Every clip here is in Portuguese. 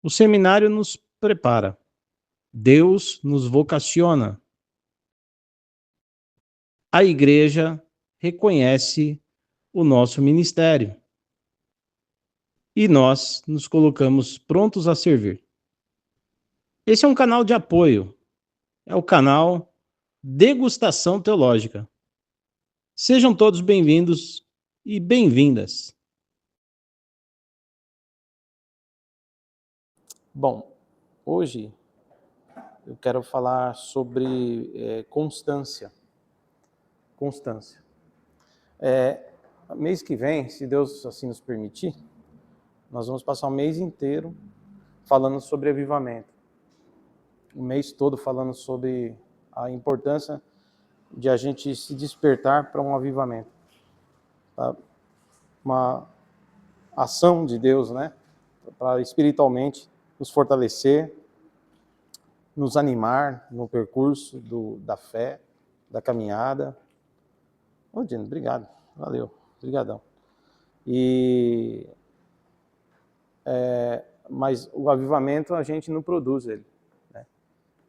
O seminário nos prepara. Deus nos vocaciona. A igreja reconhece o nosso ministério. E nós nos colocamos prontos a servir. Esse é um canal de apoio. É o canal Degustação Teológica. Sejam todos bem-vindos e bem-vindas. Bom, hoje eu quero falar sobre constância. Constância. Mês que vem, se Deus assim nos permitir, nós vamos passar o mês inteiro falando sobre avivamento. O mês todo falando sobre a importância de a gente se despertar para um avivamento. Tá? Uma ação de Deus, né? Para espiritualmente nos fortalecer, nos animar no percurso da fé, da caminhada. Ô, Dino, obrigado. Valeu. Obrigadão. Mas o avivamento a gente não produz ele. Né?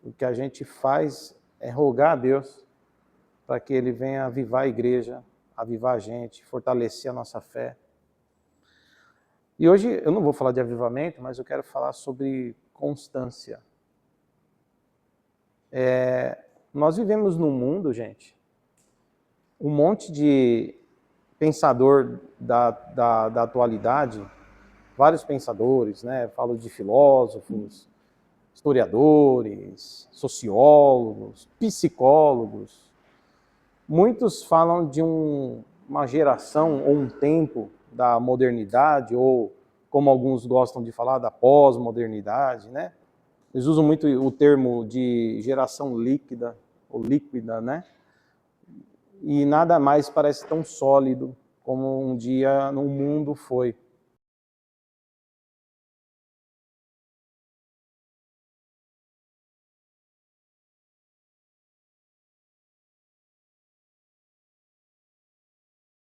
O que a gente faz é rogar a Deus para que Ele venha avivar a igreja, avivar a gente, fortalecer a nossa fé. E hoje eu não vou falar de avivamento, mas eu quero falar sobre constância. Nós vivemos num mundo, gente, um monte de pensador da atualidade, vários pensadores, né? Falo de filósofos, historiadores, sociólogos, psicólogos. Muitos falam de uma geração ou um tempo da modernidade, ou como alguns gostam de falar, da pós-modernidade, né? Eles usam muito o termo de geração líquida, ou líquida, né? E nada mais parece tão sólido como um dia no mundo foi.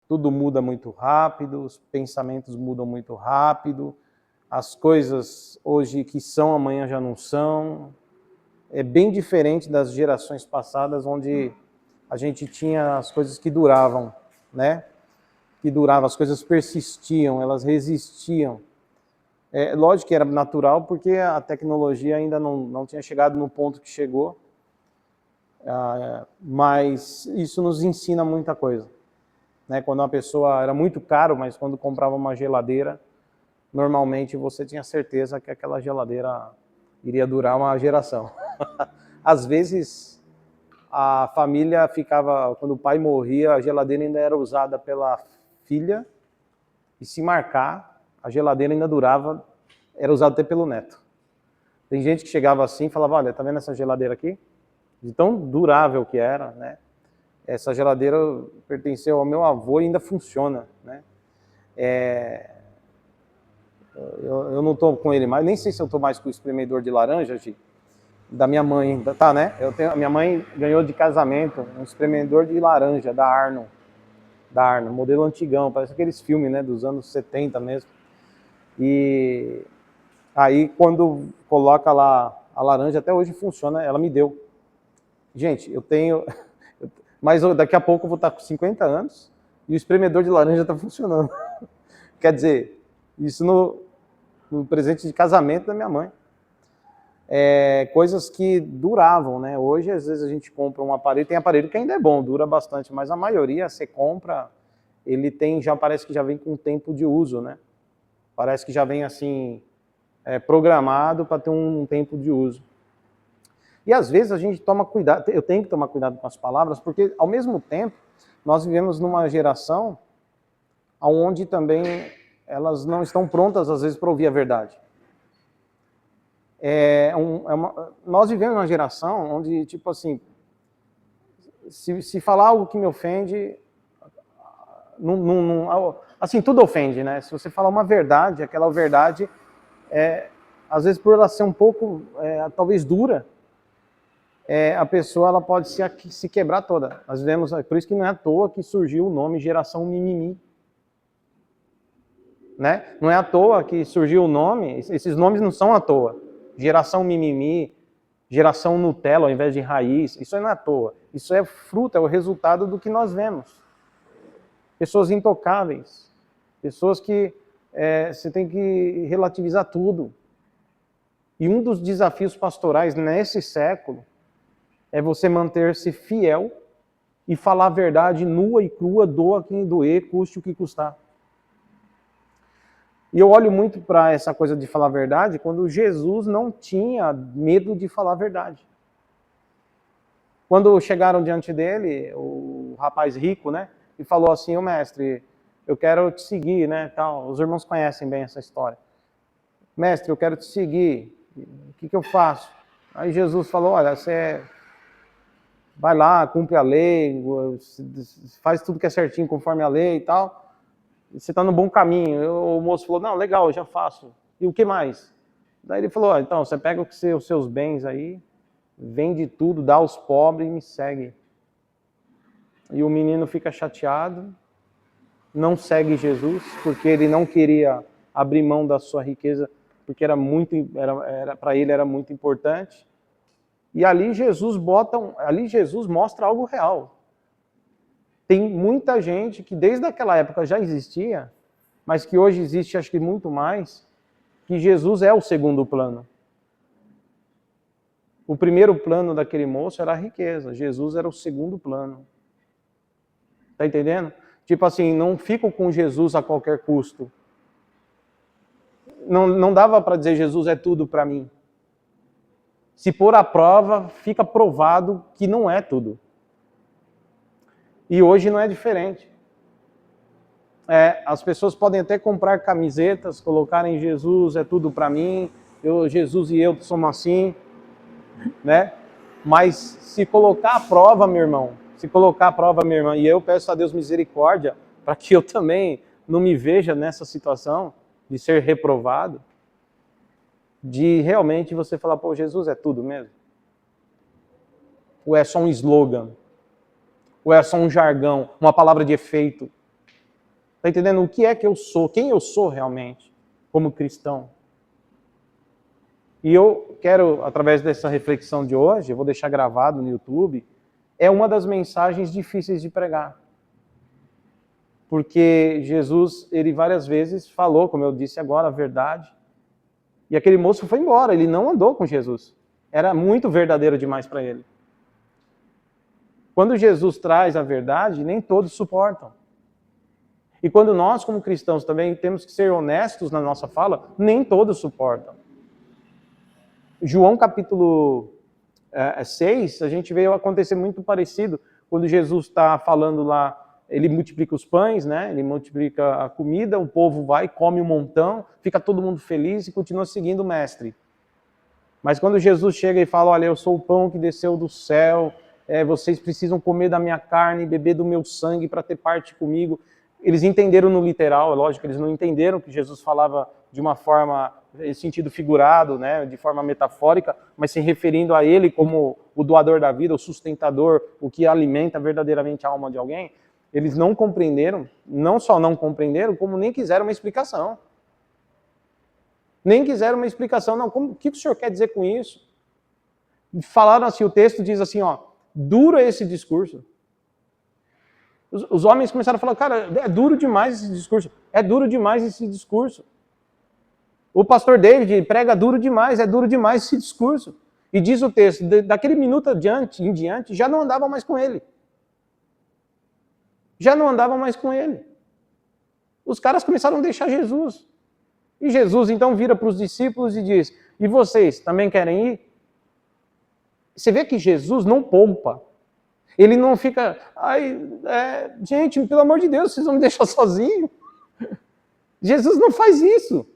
Tudo muda muito rápido, os pensamentos mudam muito rápido, as coisas hoje que são, amanhã já não são. É bem diferente das gerações passadas, onde a gente tinha as coisas que duravam, né? Que duravam, as coisas persistiam, elas resistiam. Lógico que era natural, porque a tecnologia ainda não tinha chegado no ponto que chegou, mas isso nos ensina muita coisa. Né? Quando uma pessoa era muito caro, mas quando comprava uma geladeira, normalmente você tinha certeza que aquela geladeira iria durar uma geração. Às vezes, a família ficava, quando o pai morria, a geladeira ainda era usada pela filha, e se marcar, a geladeira ainda durava, era usada até pelo neto. Tem gente que chegava assim e falava, olha, tá vendo essa geladeira aqui? De tão durável que era, né? Essa geladeira pertenceu ao meu avô e ainda funciona, né? Eu não estou com ele mais, nem sei se eu estou mais com o espremedor de laranja, Gi, da minha mãe, tá, né? A minha mãe ganhou de casamento um espremedor de laranja da Arno, modelo antigão, parece aqueles filmes, né, dos anos 70 mesmo. E aí quando coloca lá a laranja, até hoje funciona, ela me deu. Gente, eu tenho, mas daqui a pouco eu vou estar com 50 anos e o espremedor de laranja está funcionando. Quer dizer, isso no presente de casamento da minha mãe. Coisas que duravam, né? Hoje, às vezes, a gente compra um aparelho, tem aparelho que ainda é bom, dura bastante, mas a maioria você compra, ele tem, já parece que já vem com tempo de uso, né? Parece que já vem assim, programado para ter um tempo de uso. E às vezes a gente toma cuidado, eu tenho que tomar cuidado com as palavras, porque ao mesmo tempo, nós vivemos numa geração onde também elas não estão prontas, às vezes, para ouvir a verdade. Nós vivemos uma geração onde, tipo assim, se falar algo que me ofende, assim, tudo ofende, né? Se você falar uma verdade, aquela verdade, às vezes por ela ser um pouco, talvez dura, a pessoa ela pode se quebrar toda. Nós vemos, por isso que não é à toa que surgiu o nome geração mimimi. né? Não é à toa que surgiu o nome, esses nomes não são à toa. Geração mimimi, geração Nutella ao invés de raiz, isso não é à toa. Isso é fruto, é o resultado do que nós vemos. Pessoas intocáveis, pessoas que você tem que relativizar tudo. E um dos desafios pastorais nesse século é você manter-se fiel e falar a verdade nua e crua, doa quem doer, custe o que custar. E eu olho muito para essa coisa de falar a verdade quando Jesus não tinha medo de falar a verdade. Quando chegaram diante dele, o rapaz rico, né, e falou assim: "Ô mestre, eu quero te seguir", né, tal. Os irmãos conhecem bem essa história. "Mestre, eu quero te seguir. O que eu faço?" Aí Jesus falou: "Olha, você vai lá, cumpre a lei, faz tudo que é certinho conforme a lei e tal. Você está no bom caminho." O moço falou: "Não, legal, eu já faço. E o que mais?" Daí ele falou: "Então, você pega os seus bens aí, vende tudo, dá aos pobres e me segue." E o menino fica chateado, não segue Jesus, porque ele não queria abrir mão da sua riqueza, porque para ele era muito importante. E ali Jesus mostra algo real. Tem muita gente que desde aquela época já existia, mas que hoje existe, acho que muito mais, que Jesus é o segundo plano. O primeiro plano daquele moço era a riqueza, Jesus era o segundo plano. Tá entendendo? Tipo assim, não fico com Jesus a qualquer custo. Não dava para dizer Jesus é tudo para mim. Se pôr à prova, fica provado que não é tudo. E hoje não é diferente. As pessoas podem até comprar camisetas, colocarem Jesus é tudo para mim, Jesus e eu somos assim, né? Mas se colocar a prova, meu irmão, e eu peço a Deus misericórdia para que eu também não me veja nessa situação de ser reprovado, de realmente você falar: "Pô, Jesus é tudo mesmo?" Ou é só um slogan? Ou é só um jargão, uma palavra de efeito? Está entendendo? O que é que eu sou? Quem eu sou realmente como cristão? E eu quero, através dessa reflexão de hoje, eu vou deixar gravado no YouTube, é uma das mensagens difíceis de pregar. Porque Jesus, ele várias vezes falou, como eu disse agora, a verdade. E aquele moço foi embora, ele não andou com Jesus. Era muito verdadeiro demais para ele. Quando Jesus traz a verdade, nem todos suportam. E quando nós, como cristãos, também temos que ser honestos na nossa fala, nem todos suportam. João capítulo 6, a gente vê acontecer muito parecido, quando Jesus está falando lá, ele multiplica os pães, né? Ele multiplica a comida, o povo vai, come um montão, fica todo mundo feliz e continua seguindo o mestre. Mas quando Jesus chega e fala: "Olha, eu sou o pão que desceu do céu, vocês precisam comer da minha carne e beber do meu sangue para ter parte comigo." Eles entenderam no literal, é lógico, eles não entenderam que Jesus falava de uma forma, em sentido figurado, né, de forma metafórica, mas se referindo a ele como o doador da vida, o sustentador, o que alimenta verdadeiramente a alma de alguém. Eles não compreenderam, não só não compreenderam, como nem quiseram uma explicação. Nem quiseram uma explicação. Não, o que o senhor quer dizer com isso? Falaram assim, o texto diz assim, duro é esse discurso. Os homens começaram a falar: "Cara, é duro demais esse discurso. É duro demais esse discurso. O pastor David prega duro demais, é duro demais esse discurso." E diz o texto, daquele minuto em diante, já não andavam mais com ele. Já não andavam mais com ele. Os caras começaram a deixar Jesus. E Jesus então vira para os discípulos e diz: "E vocês também querem ir?" Você vê que Jesus não poupa. Ele não fica: gente, pelo amor de Deus, vocês vão me deixar sozinho? Jesus não faz isso.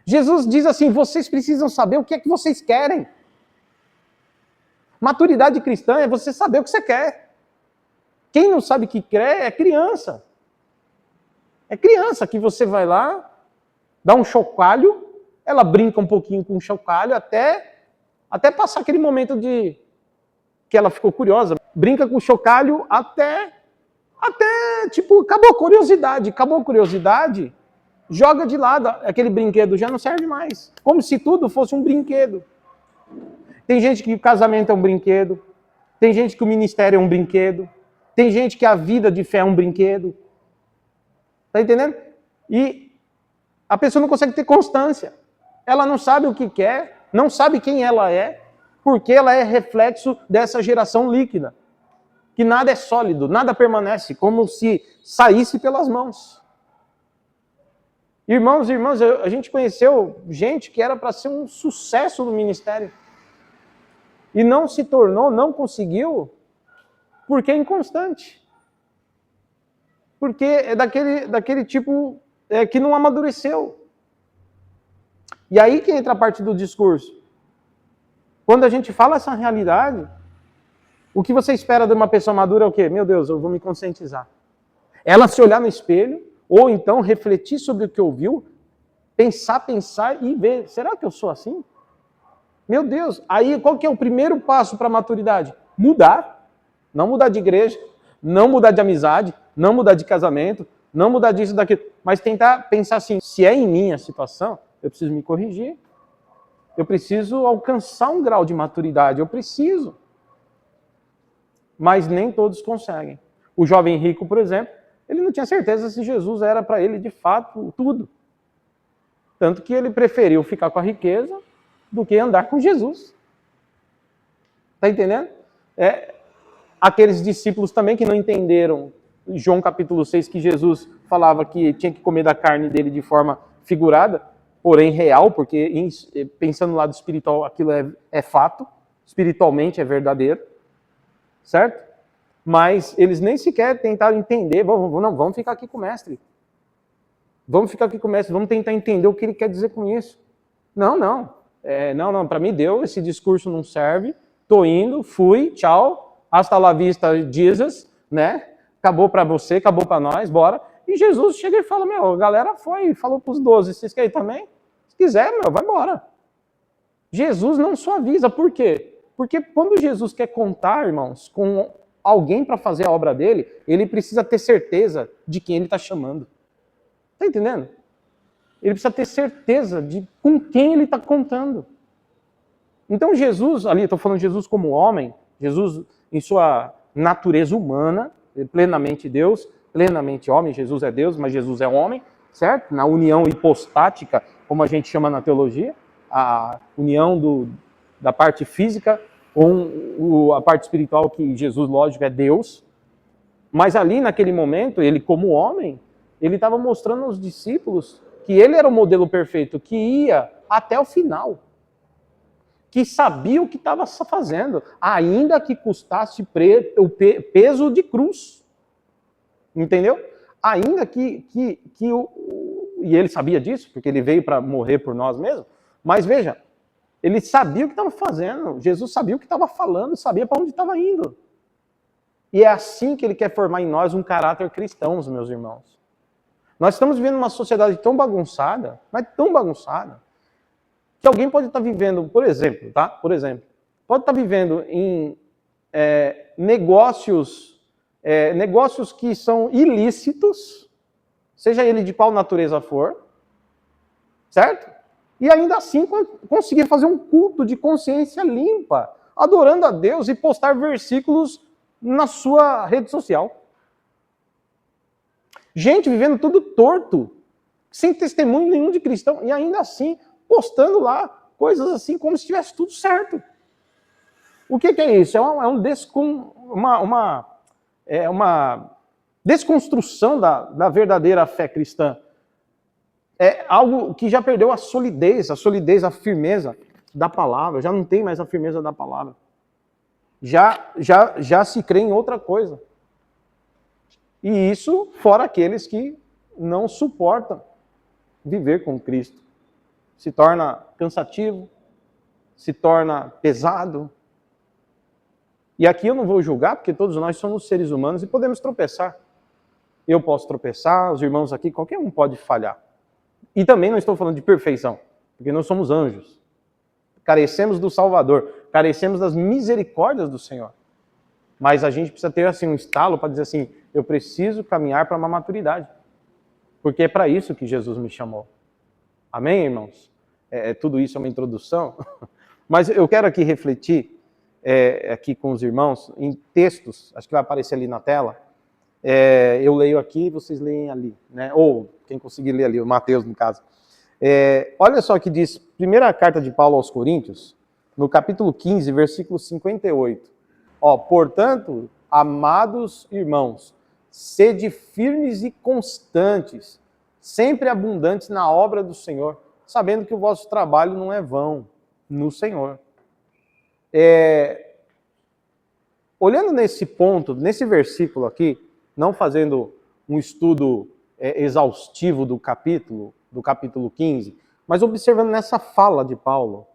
Jesus diz assim: vocês precisam saber o que é que vocês querem. Maturidade cristã é você saber o que você quer. Quem não sabe o que quer é criança. É criança que você vai lá, dá um chocalho, ela brinca um pouquinho com o chocalho até passar aquele momento de que ela ficou curiosa. Brinca com o chocalho até tipo, acabou a curiosidade. joga de lado, aquele brinquedo já não serve mais. Como se tudo fosse um brinquedo. Tem gente que o casamento é um brinquedo, tem gente que o ministério é um brinquedo, tem gente que a vida de fé é um brinquedo. Tá entendendo? E a pessoa não consegue ter constância. Ela não sabe o que quer, não sabe quem ela é, porque ela é reflexo dessa geração líquida. Que nada é sólido, nada permanece, como se saísse pelas mãos. Irmãos e irmãs, a gente conheceu gente que era para ser um sucesso no ministério. E não se tornou, não conseguiu, porque é inconstante. Porque é daquele tipo que não amadureceu. E aí que entra a parte do discurso. Quando a gente fala essa realidade, o que você espera de uma pessoa madura é o quê? Meu Deus, eu vou me conscientizar. Ela se olhar no espelho, ou então refletir sobre o que ouviu, pensar e ver, será que eu sou assim? Meu Deus, aí qual que é o primeiro passo para a maturidade? Mudar. Não mudar de igreja, não mudar de amizade, não mudar de casamento, não mudar disso, daquilo, mas tentar pensar assim, se é em mim a situação, eu preciso me corrigir. Eu preciso alcançar um grau de maturidade, eu preciso. Mas nem todos conseguem. O jovem rico, por exemplo, ele não tinha certeza se Jesus era para ele de fato tudo. Tanto que ele preferiu ficar com a riqueza do que andar com Jesus. Está entendendo? Aqueles discípulos também que não entenderam, João capítulo 6, que Jesus falava que tinha que comer da carne dele de forma figurada, porém real, porque pensando no lado espiritual aquilo é fato, espiritualmente é verdadeiro, certo? Mas eles nem sequer tentaram entender, vamos ficar aqui com o mestre. Vamos ficar aqui com o mestre, vamos tentar entender o que ele quer dizer com isso. Não, para mim deu, esse discurso não serve, tô indo, fui, tchau, hasta la vista, Jesus, né? Acabou para você, acabou para nós, bora. E Jesus chega e fala, a galera foi, falou para os 12, vocês querem também? Se quiser, vai embora. Jesus não suaviza, por quê? Porque quando Jesus quer contar, irmãos, com alguém para fazer a obra dele, ele precisa ter certeza de quem ele está chamando. Está entendendo? Ele precisa ter certeza de com quem ele está contando. Então Jesus, ali estou falando de Jesus como homem, Jesus em sua natureza humana, plenamente Deus, plenamente homem, Jesus é Deus, mas Jesus é homem, certo? Na união hipostática, como a gente chama na teologia, a união da parte física com a parte espiritual, que Jesus, lógico, é Deus. Mas ali, naquele momento, ele como homem, ele estava mostrando aos discípulos que ele era o modelo perfeito, que ia até o final. Que sabia o que estava fazendo, ainda que custasse o peso de cruz. Entendeu? Ainda e ele sabia disso, porque ele veio para morrer por nós mesmos, mas veja, ele sabia o que estava fazendo, Jesus sabia o que estava falando, sabia para onde estava indo. E é assim que ele quer formar em nós um caráter cristão, meus irmãos. Nós estamos vivendo uma sociedade tão bagunçada, mas tão bagunçada, que alguém pode estar vivendo, por exemplo, pode estar vivendo em negócios que são ilícitos, seja ele de qual natureza for, certo? E ainda assim conseguir fazer um culto de consciência limpa, adorando a Deus e postar versículos na sua rede social. Gente vivendo tudo torto, sem testemunho nenhum de cristão, e ainda assim postando lá coisas assim como se tivesse tudo certo. O que é isso? É uma desconstrução da verdadeira fé cristã. É algo que já perdeu a solidez, a firmeza da palavra. Já não tem mais a firmeza da palavra. Já se crê em outra coisa. E isso fora aqueles que não suportam viver com Cristo. Se torna cansativo, se torna pesado. E aqui eu não vou julgar, porque todos nós somos seres humanos e podemos tropeçar. Eu posso tropeçar, os irmãos aqui, qualquer um pode falhar. E também não estou falando de perfeição, porque nós somos anjos. Carecemos do Salvador, carecemos das misericórdias do Senhor. Mas a gente precisa ter assim um estalo para dizer assim, eu preciso caminhar para uma maturidade. Porque é para isso que Jesus me chamou. Amém, irmãos? Tudo isso é uma introdução. Mas eu quero aqui refletir, aqui com os irmãos, em textos, acho que vai aparecer ali na tela. Eu leio aqui, vocês leem ali, né? Ou quem conseguir ler ali, o Mateus, no caso. Olha só o que diz, primeira carta de Paulo aos Coríntios, no capítulo 15, versículo 58. Portanto, amados irmãos, sede firmes e constantes, sempre abundantes na obra do Senhor, sabendo que o vosso trabalho não é vão no Senhor. Olhando nesse ponto, nesse versículo aqui, não fazendo um estudo exaustivo do capítulo 15, mas observando nessa fala de Paulo,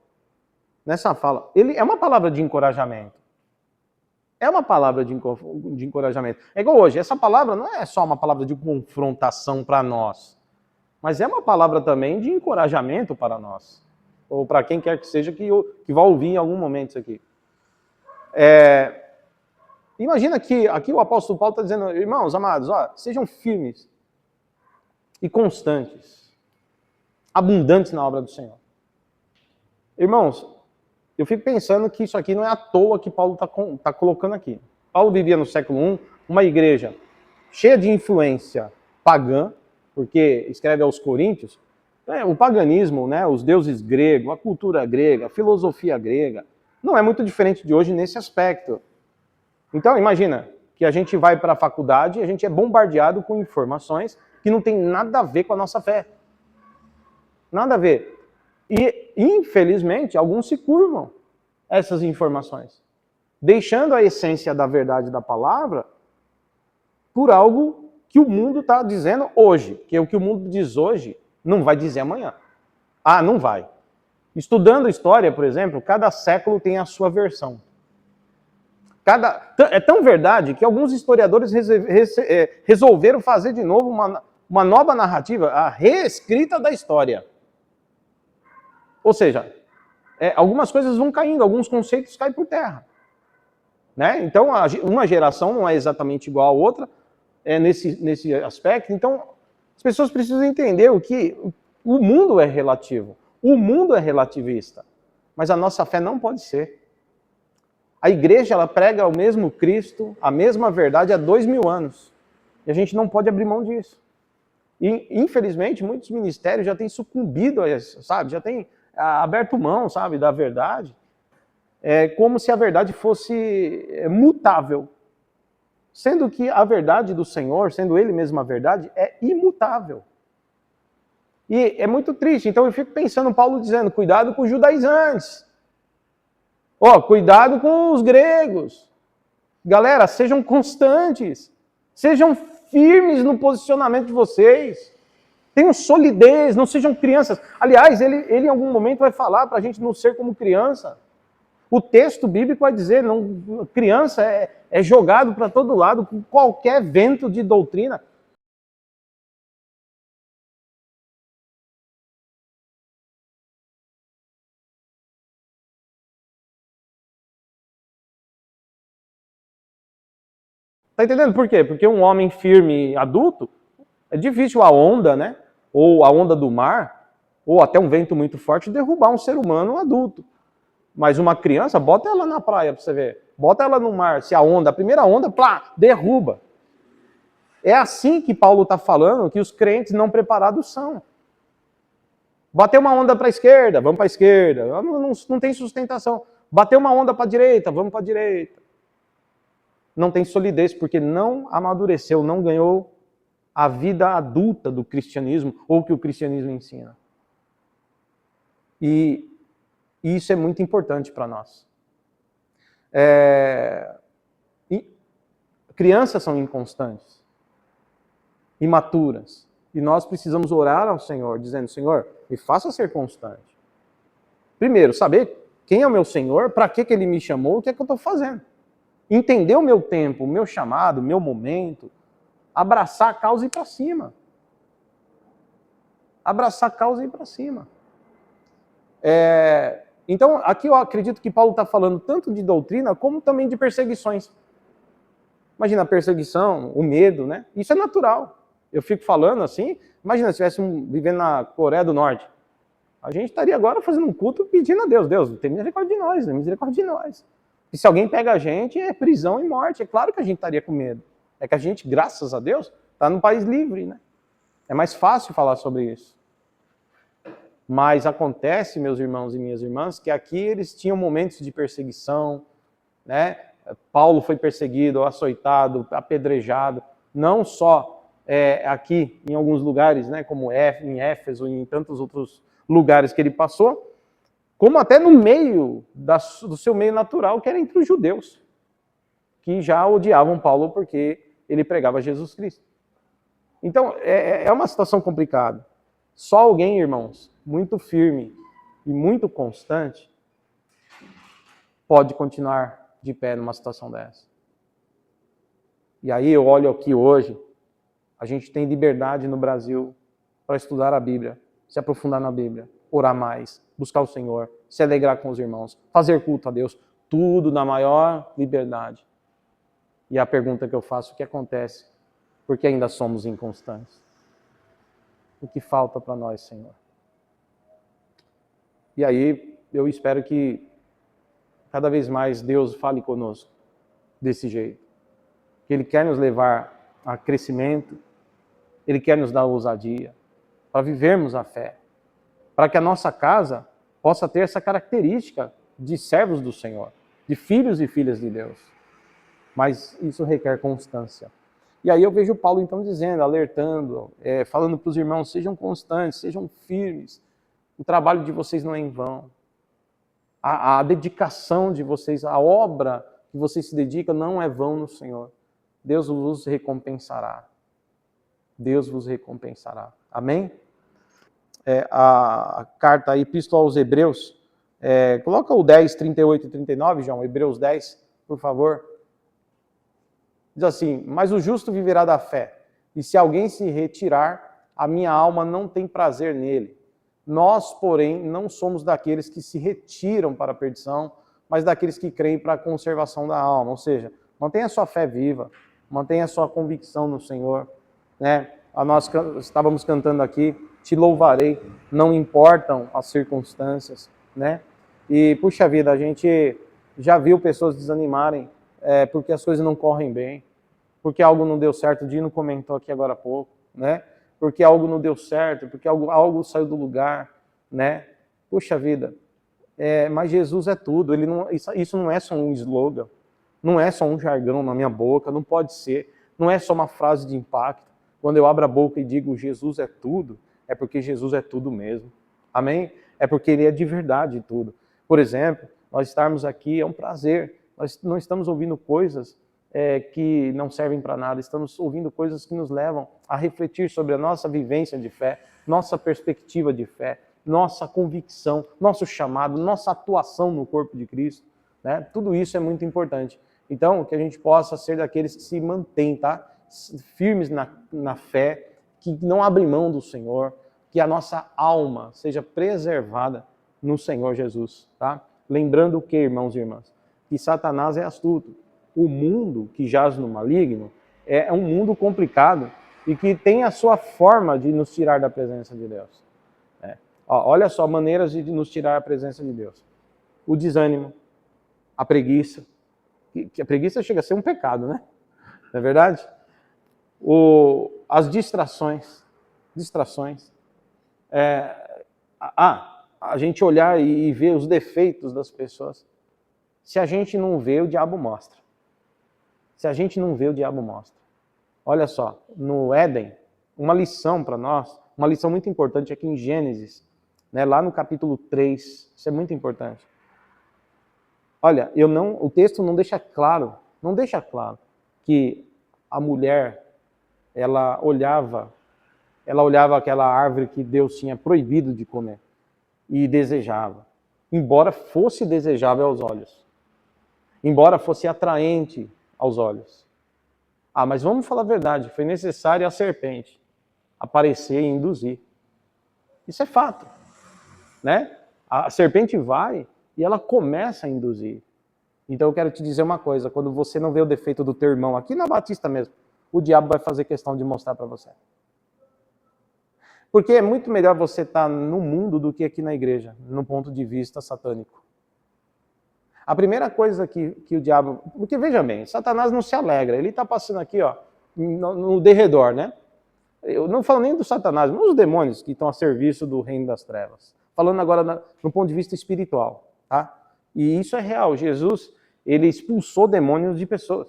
ele é uma palavra de encorajamento. É uma palavra de encorajamento. É igual hoje, essa palavra não é só uma palavra de confrontação para nós, mas é uma palavra também de encorajamento para nós, ou para quem quer que seja que vá ouvir em algum momento isso aqui. Imagina que aqui o apóstolo Paulo está dizendo, irmãos amados, sejam firmes e constantes, abundantes na obra do Senhor. Irmãos, eu fico pensando que isso aqui não é à toa que Paulo está colocando aqui. Paulo vivia no século I, uma igreja cheia de influência pagã, porque escreve aos Coríntios, o paganismo, né, os deuses gregos, a cultura grega, a filosofia grega, não é muito diferente de hoje nesse aspecto. Então, imagina que a gente vai para a faculdade e a gente é bombardeado com informações que não tem nada a ver com a nossa fé. Nada a ver. E, infelizmente, alguns se curvam a essas informações, deixando a essência da verdade da palavra por algo que o mundo está dizendo hoje, que é o que o mundo diz hoje, não vai dizer amanhã. Não vai. Estudando história, por exemplo, cada século tem a sua versão. É tão verdade que alguns historiadores resolveram fazer de novo uma nova narrativa, a reescrita da história. Ou seja, algumas coisas vão caindo, alguns conceitos caem por terra. Né? Então, uma geração não é exatamente igual à outra nesse aspecto. Então, as pessoas precisam entender que o mundo é relativo, o mundo é relativista, mas a nossa fé não pode ser. A igreja, ela prega o mesmo Cristo, a mesma verdade há 2000 anos. E a gente não pode abrir mão disso. E, infelizmente, muitos ministérios já têm sucumbido a isso, sabe? Já têm aberto mão, sabe, da verdade. Como se a verdade fosse mutável. Sendo que a verdade do Senhor, sendo Ele mesmo a verdade, é imutável. E é muito triste. Então eu fico pensando, Paulo dizendo, cuidado com os judaizantes. Cuidado com os gregos. Galera, sejam constantes. Sejam firmes no posicionamento de vocês. Tenham solidez, não sejam crianças. Aliás, ele em algum momento vai falar para a gente não ser como criança. O texto bíblico vai dizer, criança é jogado para todo lado com qualquer vento de doutrina. Tá entendendo por quê? Porque um homem firme adulto, é difícil a onda, né? Ou a onda do mar, ou até um vento muito forte, derrubar um ser humano adulto. Mas uma criança, bota ela na praia para você ver. Bota ela no mar, se a primeira onda, derruba. É assim que Paulo está falando que os crentes não preparados são. Bateu uma onda para a esquerda, vamos para a esquerda. Não tem sustentação. Bateu uma onda para a direita, vamos para a direita. Não tem solidez, porque não amadureceu, não ganhou a vida adulta do cristianismo, ou que o cristianismo ensina. E isso é muito importante para nós. Crianças são inconstantes, imaturas, e nós precisamos orar ao Senhor, dizendo, Senhor, me faça ser constante. Primeiro, saber quem é o meu Senhor, para que Ele me chamou, o que é que eu estou fazendo. Entender o meu tempo, o meu chamado, o meu momento, abraçar a causa e ir para cima. Abraçar a causa e ir para cima. Então, aqui eu acredito que Paulo está falando tanto de doutrina, como também de perseguições. Imagina a perseguição, o medo, né? Isso é natural. Eu fico falando assim, imagina se estivéssemos vivendo na Coreia do Norte. A gente estaria agora fazendo um culto pedindo a Deus, Deus, tem misericórdia de nós, tem misericórdia de nós. E se alguém pega a gente, é prisão e morte. É claro que a gente estaria com medo. É que a gente, graças a Deus, está num país livre, né? É mais fácil falar sobre isso. Mas acontece, meus irmãos e minhas irmãs, que aqui eles tinham momentos de perseguição, né? Paulo foi perseguido, açoitado, apedrejado, não só aqui em alguns lugares, né, como em Éfeso e em tantos outros lugares que ele passou, como até no meio do seu meio natural, que era entre os judeus, que já odiavam Paulo porque ele pregava Jesus Cristo. Então, é uma situação complicada. Só alguém, irmãos, muito firme e muito constante, pode continuar de pé numa situação dessa. E aí eu olho aqui hoje, a gente tem liberdade no Brasil para estudar a Bíblia, se aprofundar na Bíblia, orar mais, buscar o Senhor, se alegrar com os irmãos, fazer culto a Deus, tudo na maior liberdade. E a pergunta que eu faço, o que acontece? Porque ainda somos inconstantes. O que falta para nós, Senhor? E aí eu espero que cada vez mais Deus fale conosco desse jeito. Que Ele quer nos levar a crescimento, Ele quer nos dar ousadia, para vivermos a fé, para que a nossa casa possa ter essa característica de servos do Senhor, de filhos e filhas de Deus. Mas isso requer constância. E aí eu vejo Paulo então dizendo, alertando, falando para os irmãos, sejam constantes, sejam firmes, o trabalho de vocês não é em vão. A dedicação de vocês, a obra que vocês se dedicam não é vão no Senhor. Deus vos recompensará. Deus vos recompensará. Amém? A carta, a Epístola aos Hebreus, coloca o 10, 38 e 39, João, Hebreus 10, por favor. Diz assim, mas o justo viverá da fé, e se alguém se retirar, a minha alma não tem prazer nele. Nós, porém, não somos daqueles que se retiram para a perdição, mas daqueles que creem para a conservação da alma. Ou seja, mantenha a sua fé viva, mantenha a sua convicção no Senhor. Né? Nós estávamos cantando aqui, te louvarei, não importam as circunstâncias. Né? E, puxa vida, a gente já viu pessoas desanimarem porque as coisas não correm bem, porque algo não deu certo, o Dino comentou aqui agora há pouco, né? Porque algo não deu certo, porque algo saiu do lugar, né? Puxa vida, mas Jesus é tudo, isso não é só um slogan, não é só um jargão na minha boca, não pode ser, não é só uma frase de impacto. Quando eu abro a boca e digo Jesus é tudo, é porque Jesus é tudo mesmo, amém? É porque Ele é de verdade tudo. Por exemplo, nós estarmos aqui é um prazer, nós não estamos ouvindo coisas que não servem para nada, estamos ouvindo coisas que nos levam a refletir sobre a nossa vivência de fé, nossa perspectiva de fé, nossa convicção, nosso chamado, nossa atuação no corpo de Cristo. Né? Tudo isso é muito importante. Então, que a gente possa ser daqueles que se mantêm, tá? Firmes na fé, que não abrem mão do Senhor, que a nossa alma seja preservada no Senhor Jesus. Tá? Lembrando o que, irmãos e irmãs? Que Satanás é astuto. O mundo que jaz no maligno é um mundo complicado e que tem a sua forma de nos tirar da presença de Deus. Olha só, maneiras de nos tirar a presença de Deus. O desânimo, a preguiça, que a preguiça chega a ser um pecado, né? Não é verdade? As distrações. A gente olhar e ver os defeitos das pessoas. Se a gente não vê, o diabo mostra. Se a gente não vê, o diabo mostra. Olha só, no Éden, uma lição para nós, uma lição muito importante aqui em Gênesis, né, lá no capítulo 3, isso é muito importante. Olha, o texto não deixa claro que a mulher, ela olhava aquela árvore que Deus tinha proibido de comer e desejava, embora fosse desejável aos olhos, embora fosse atraente aos olhos. Mas vamos falar a verdade, foi necessário a serpente aparecer e induzir. Isso é fato, né? A serpente vai e ela começa a induzir. Então eu quero te dizer uma coisa, quando você não vê o defeito do teu irmão, aqui na Batista mesmo, o diabo vai fazer questão de mostrar para você. Porque é muito melhor você estar no mundo do que aqui na igreja, no ponto de vista satânico. A primeira coisa que o diabo... Porque veja bem, Satanás não se alegra, ele está passando aqui, ó, no derredor, né? Eu não falo nem do Satanás, mas dos demônios que estão a serviço do reino das trevas. Falando agora no ponto de vista espiritual, tá? E isso é real. Jesus, ele expulsou demônios de pessoas.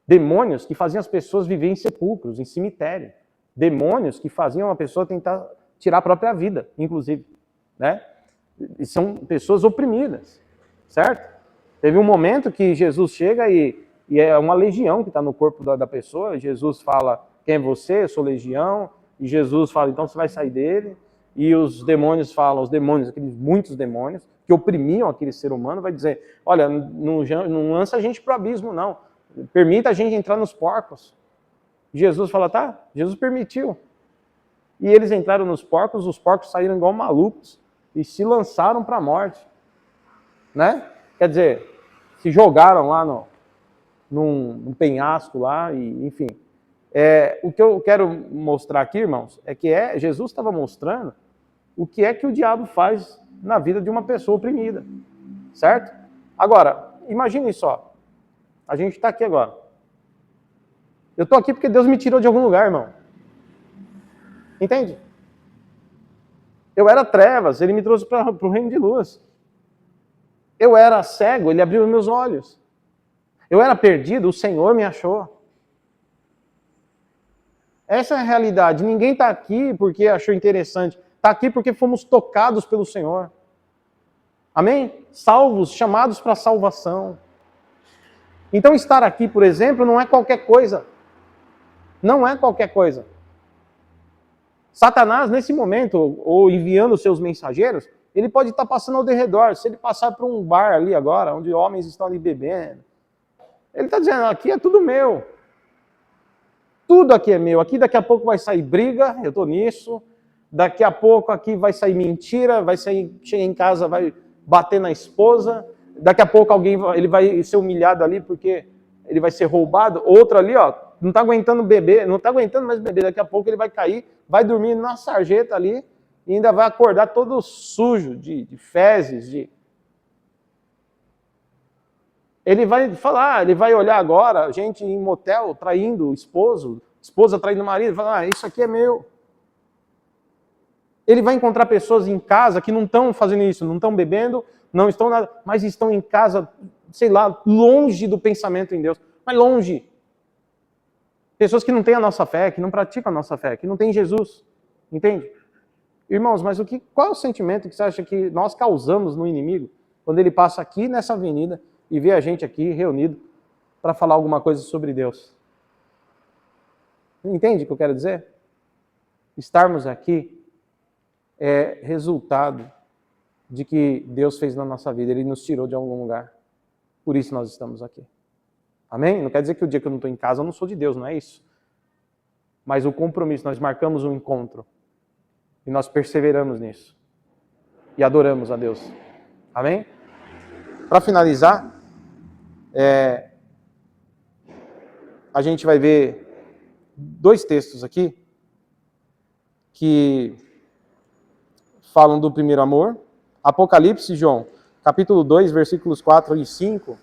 Demônios que faziam as pessoas viver em sepulcros, em cemitério. Demônios que faziam a pessoa tentar tirar a própria vida, inclusive, né? E são pessoas oprimidas, certo? Teve um momento que Jesus chega e é uma legião que está no corpo da pessoa. Jesus fala, quem é você? Eu sou legião. E Jesus fala, então você vai sair dele. E os demônios falam, aqueles muitos demônios, que oprimiam aquele ser humano, vai dizer, olha, não lança a gente para o abismo, não. Permita a gente entrar nos porcos. Jesus fala, tá, Jesus permitiu. E eles entraram nos porcos, os porcos saíram igual malucos e se lançaram para a morte. Né? Quer dizer, se jogaram lá num penhasco lá, e, enfim. O que eu quero mostrar aqui, irmãos, é que Jesus estava mostrando o que é que o diabo faz na vida de uma pessoa oprimida, certo? Agora, imagine só, a gente está aqui agora. Eu estou aqui porque Deus me tirou de algum lugar, irmão. Entende? Eu era trevas, Ele me trouxe para o reino de luz. Eu era cego, Ele abriu meus olhos. Eu era perdido, o Senhor me achou. Essa é a realidade. Ninguém está aqui porque achou interessante. Está aqui porque fomos tocados pelo Senhor. Amém? Salvos, chamados para a salvação. Então estar aqui, por exemplo, não é qualquer coisa. Não é qualquer coisa. Satanás, nesse momento, ou enviando seus mensageiros, ele pode estar passando ao derredor. Se ele passar por um bar ali agora, onde homens estão ali bebendo, ele está dizendo, aqui é tudo meu. Tudo aqui é meu. Aqui daqui a pouco vai sair briga, eu estou nisso. Daqui a pouco aqui vai sair mentira, chega em casa, vai bater na esposa. Daqui a pouco ele vai ser humilhado ali porque ele vai ser roubado. Outro ali, ó, não está aguentando beber, não está aguentando mais beber. Daqui a pouco ele vai cair, vai dormir na sarjeta ali e ainda vai acordar todo sujo de fezes, Ele vai falar, ele vai olhar agora, gente em motel traindo o esposo, esposa traindo o marido, falar, isso aqui é meu. Ele vai encontrar pessoas em casa que não estão fazendo isso, não estão bebendo, não estão nada, mas estão em casa, sei lá, longe do pensamento em Deus, mas longe. Pessoas que não têm a nossa fé, que não praticam a nossa fé, que não têm Jesus. Entende? Irmãos, mas qual é o sentimento que você acha que nós causamos no inimigo quando ele passa aqui nessa avenida e vê a gente aqui reunido para falar alguma coisa sobre Deus? Entende o que eu quero dizer? Estarmos aqui é resultado de que Deus fez na nossa vida. Ele nos tirou de algum lugar. Por isso nós estamos aqui. Amém? Não quer dizer que o dia que eu não estou em casa eu não sou de Deus, não é isso. Mas o compromisso, nós marcamos um encontro. E nós perseveramos nisso. E adoramos a Deus. Amém? Para finalizar, a gente vai ver 2 textos aqui que falam do primeiro amor. Apocalipse, João, capítulo 2, versículos 4 e 5.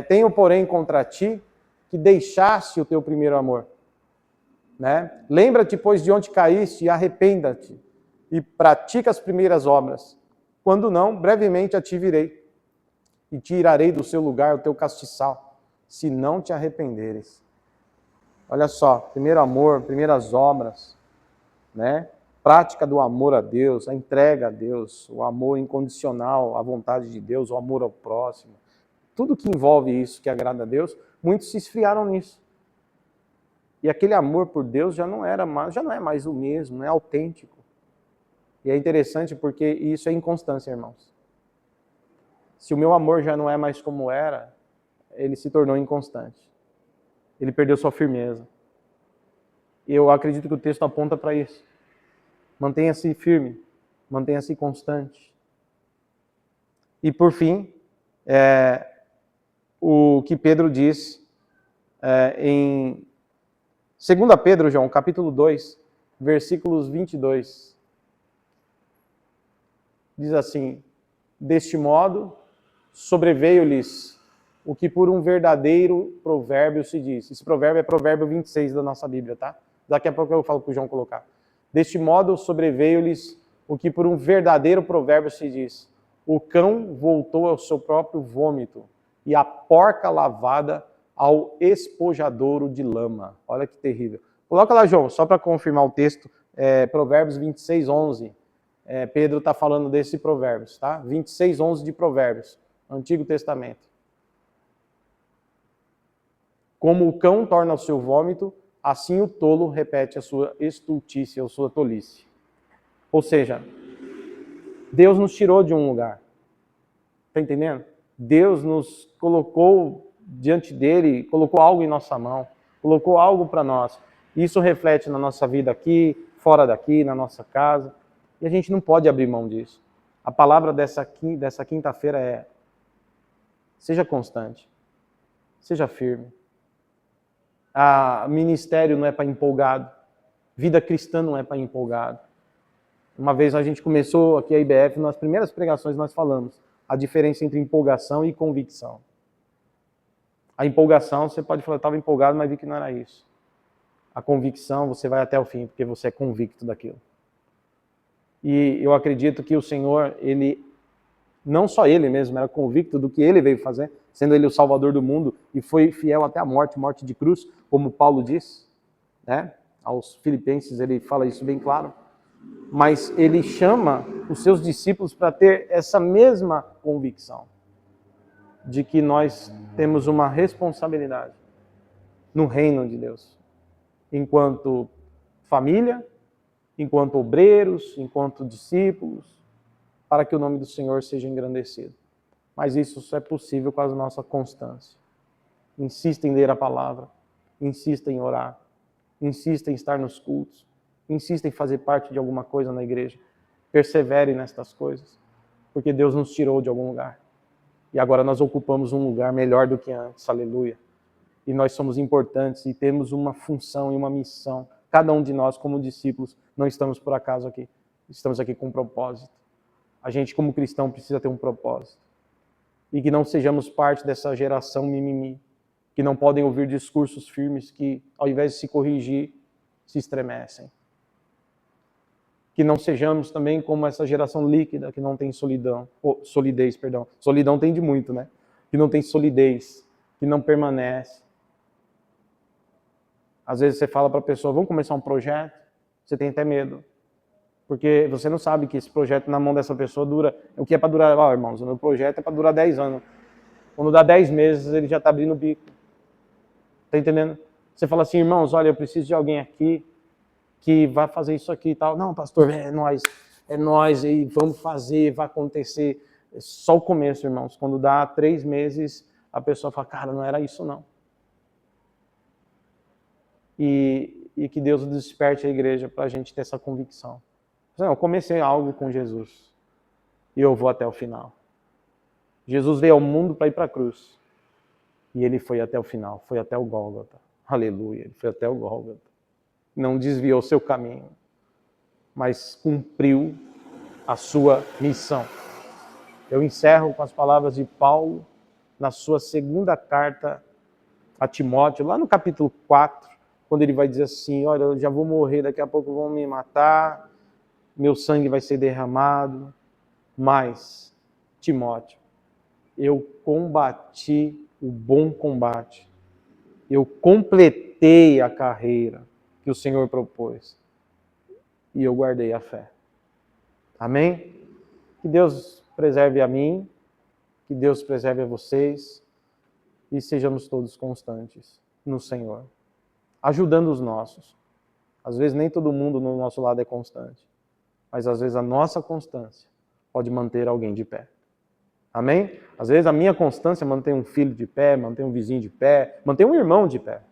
Tenho, porém, contra ti que deixaste o teu primeiro amor. Né? Lembra-te, pois, de onde caíste e arrependa-te e pratica as primeiras obras. Quando não, brevemente a ti virei e tirarei do seu lugar o teu castiçal, se não te arrependeres. Olha só, primeiro amor, primeiras obras, né? Prática do amor a Deus, a entrega a Deus, o amor incondicional à vontade de Deus, o amor ao próximo. Tudo que envolve isso, que agrada a Deus, muitos se esfriaram nisso. E aquele amor por Deus já não é mais o mesmo, não é autêntico. E é interessante porque isso é inconstância, irmãos. Se o meu amor já não é mais como era, ele se tornou inconstante. Ele perdeu sua firmeza. E eu acredito que o texto aponta para isso. Mantenha-se firme, mantenha-se constante. E por fim, o que Pedro diz em 2 Pedro, João, capítulo 2, versículos 22. Diz assim: deste modo, sobreveio-lhes o que por um verdadeiro provérbio se diz. Esse provérbio é provérbio 26 da nossa Bíblia, tá? Daqui a pouco eu falo para o João colocar. Deste modo, sobreveio-lhes o que por um verdadeiro provérbio se diz. O cão voltou ao seu próprio vômito, e a porca lavada ao espojadouro de lama. Olha que terrível. Coloca lá, João, só para confirmar o texto, Provérbios 26, 11. Pedro está falando desse Provérbios, tá? 26, 11 de Provérbios, Antigo Testamento. Como o cão torna o seu vômito, assim o tolo repete a sua estultícia, a sua tolice. Ou seja, Deus nos tirou de um lugar. Está entendendo? Deus nos colocou diante dele, colocou algo em nossa mão, colocou algo para nós. Isso reflete na nossa vida aqui, fora daqui, na nossa casa. E a gente não pode abrir mão disso. A palavra dessa quinta-feira é: seja constante, seja firme. Ministério não é para empolgado, vida cristã não é para empolgado. Uma vez a gente começou aqui a IBF, nas primeiras pregações nós falamos a diferença entre empolgação e convicção. A empolgação, você pode falar, eu estava empolgado, mas vi que não era isso. A convicção, você vai até o fim, porque você é convicto daquilo. E eu acredito que o Senhor, ele, não só ele mesmo, era convicto do que ele veio fazer, sendo ele o Salvador do mundo, e foi fiel até a morte de cruz, como Paulo diz, né? Aos Filipenses ele fala isso bem claro. Mas ele chama os seus discípulos para ter essa mesma convicção de que nós temos uma responsabilidade no reino de Deus, enquanto família, enquanto obreiros, enquanto discípulos, para que o nome do Senhor seja engrandecido. Mas isso só é possível com a nossa constância. Insista em ler a palavra, insista em orar, insista em estar nos cultos, insista em fazer parte de alguma coisa na igreja. Persevere nestas coisas, porque Deus nos tirou de algum lugar. E agora nós ocupamos um lugar melhor do que antes, aleluia. E nós somos importantes e temos uma função e uma missão. Cada um de nós, como discípulos, não estamos por acaso aqui. Estamos aqui com um propósito. A gente, como cristão, precisa ter um propósito. E que não sejamos parte dessa geração mimimi, que não podem ouvir discursos firmes que, ao invés de se corrigir, se estremecem. Que não sejamos também como essa geração líquida, que não tem solidez. Solidão tem de muito, né? Que não tem solidez, que não permanece. Às vezes você fala para a pessoa, vamos começar um projeto, você tem até medo. Porque você não sabe que esse projeto na mão dessa pessoa dura... O que é para durar? Irmãos, o meu projeto é para durar 10 anos. Quando dá 10 meses, ele já está abrindo o bico. Está entendendo? Você fala assim, irmãos, olha, eu preciso de alguém aqui que vai fazer isso aqui e tal. Não, pastor, é nós, e vamos fazer, vai acontecer. É só o começo, irmãos. Quando dá 3 meses, a pessoa fala, cara, não era isso não. E que Deus desperte a igreja para a gente ter essa convicção. Eu comecei algo com Jesus e eu vou até o final. Jesus veio ao mundo para ir para a cruz e ele foi até o final, foi até o Gólgota. Aleluia, ele foi até o Gólgota. Não desviou seu caminho, mas cumpriu a sua missão. Eu encerro com as palavras de Paulo na sua segunda carta a Timóteo, lá no capítulo 4, quando ele vai dizer assim, olha, eu já vou morrer, daqui a pouco vão me matar, meu sangue vai ser derramado, mas, Timóteo, eu combati o bom combate, eu completei a carreira que o Senhor propôs e eu guardei a fé. Amém? Que Deus preserve a mim, que Deus preserve a vocês e sejamos todos constantes no Senhor, ajudando os nossos. Às vezes nem todo mundo no nosso lado é constante, mas às vezes a nossa constância pode manter alguém de pé. Amém? Às vezes a minha constância mantém um filho de pé, mantém um vizinho de pé, mantém um irmão de pé.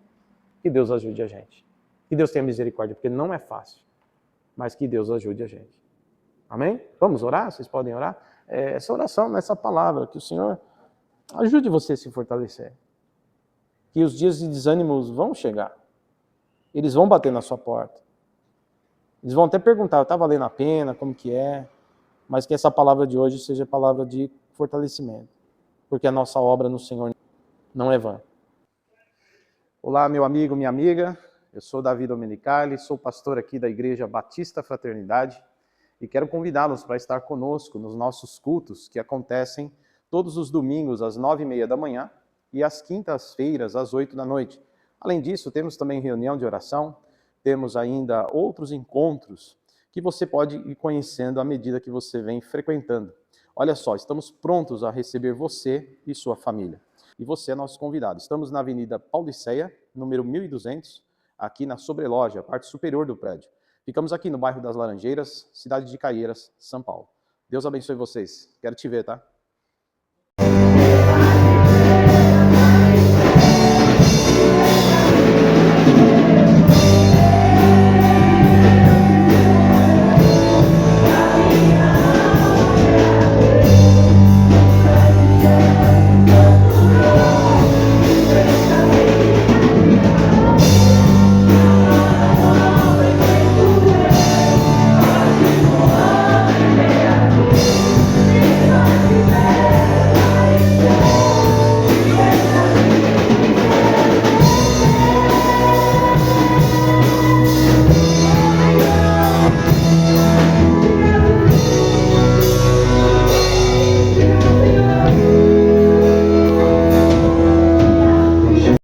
Que Deus ajude a gente. Que Deus tenha misericórdia, porque não é fácil, mas que Deus ajude a gente. Amém? Vamos orar? Vocês podem orar? Essa oração, nessa palavra, que o Senhor ajude você a se fortalecer. Que os dias de desânimos vão chegar. Eles vão bater na sua porta. Eles vão até perguntar, está valendo a pena, como que é? Mas que essa palavra de hoje seja palavra de fortalecimento, porque a nossa obra no Senhor não é vã. Olá, meu amigo, minha amiga, eu sou Davi Domenicali, sou pastor aqui da Igreja Batista Fraternidade e quero convidá-los para estar conosco nos nossos cultos que acontecem todos os domingos às 9h30 da manhã e às quintas-feiras às 8 da noite. Além disso, temos também reunião de oração, temos ainda outros encontros que você pode ir conhecendo à medida que você vem frequentando. Olha só, estamos prontos a receber você e sua família. E você é nosso convidado. Estamos na Avenida Pauliceia, número 1200, aqui na sobreloja, parte superior do prédio. Ficamos aqui no bairro das Laranjeiras, cidade de Caieiras, São Paulo. Deus abençoe vocês. Quero te ver, tá?